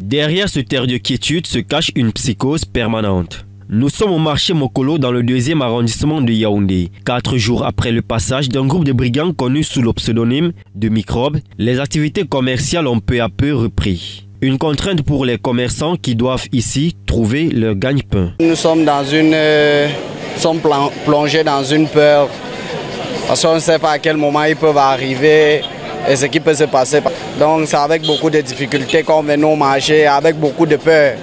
Derrière ce terre de quiétude se cache une psychose permanente. Nous sommes au marché Mokolo dans le 2e arrondissement de Yaoundé. 4 jours après le passage d'un groupe de brigands connus sous le pseudonyme de Microbe, les activités commerciales ont peu à peu repris. Une contrainte pour les commerçants qui doivent ici trouver leur gagne-pain. Nous sommes plongés dans une peur parce qu'on ne sait pas à quel moment ils peuvent arriver et ce qui peut se passer. Donc c'est avec beaucoup de difficultés qu'on vient nous manger, avec beaucoup de peur.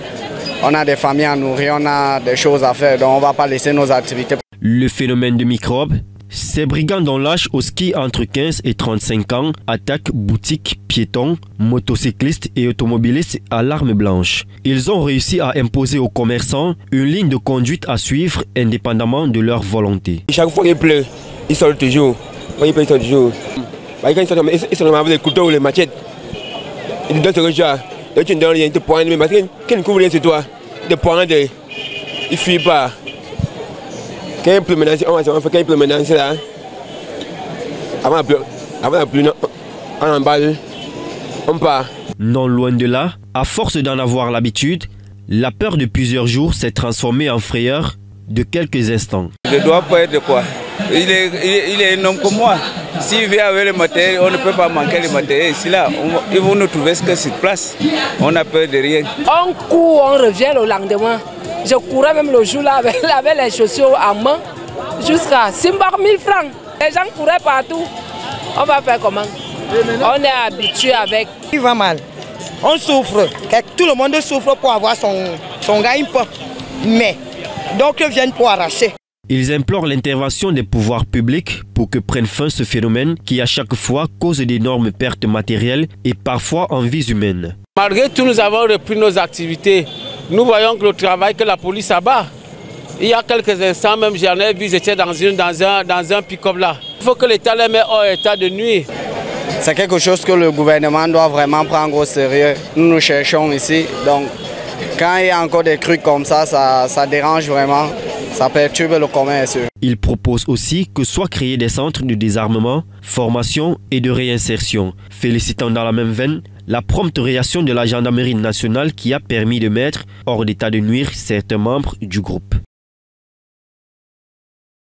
On a des familles à nourrir, on a des choses à faire, donc on ne va pas laisser nos activités. Le phénomène de Microbe, ces brigands dont l'âge au ski entre 15 et 35 ans attaquent boutiques, piétons, motocyclistes et automobilistes à l'arme blanche. Ils ont réussi à imposer aux commerçants une ligne de conduite à suivre indépendamment de leur volonté. Chaque fois qu'il pleut, ils sortent toujours. Quand ils sortent toujours. Quand ils sortent avec les couteaux ou les machettes, ils donnent ce rejoint. Donc tu ne donnes rien, ils te poignent, mais parce qu'ils ne couvrent rien sur toi. Ils te poignent, ils ne fuient pas. Quand il pleut maintenant, c'est là. Avant la pluie, on emballe, on part. Non loin de là, à force d'en avoir l'habitude, la peur de plusieurs jours s'est transformée en frayeur de quelques instants. Je ne dois pas être quoi. Il est un homme comme moi. S'il vient avec le matériel, on ne peut pas manquer le matériel. Ici, là, ils vont nous trouver ce que sur place. On n'a peur de rien. On court, on revient le lendemain. Je courais même le jour là avec les chaussures à main jusqu'à 5 000 francs. Les gens couraient partout. On va faire comment? On est habitué avec. Il va mal. On souffre. Tout le monde souffre pour avoir son gagne-pain. Mais d'autres viennent pour arracher. Ils implorent l'intervention des pouvoirs publics pour que prenne fin ce phénomène qui à chaque fois cause d'énormes pertes matérielles et parfois en vies humaines. Malgré tout, nous avons repris nos activités. Nous voyons que le travail que la police abat. Il y a quelques instants même, j'en ai vu, j'étais dans un pick-up là. Il faut que l'État les mette hors état de nuit. C'est quelque chose que le gouvernement doit vraiment prendre au sérieux. Nous cherchons ici, donc quand il y a encore des trucs comme ça, ça dérange vraiment. Ça perturbe le commerce. Il propose aussi que soient créés des centres de désarmement, formation et de réinsertion, félicitant dans la même veine la prompte réaction de la gendarmerie nationale qui a permis de mettre hors d'état de nuire certains membres du groupe.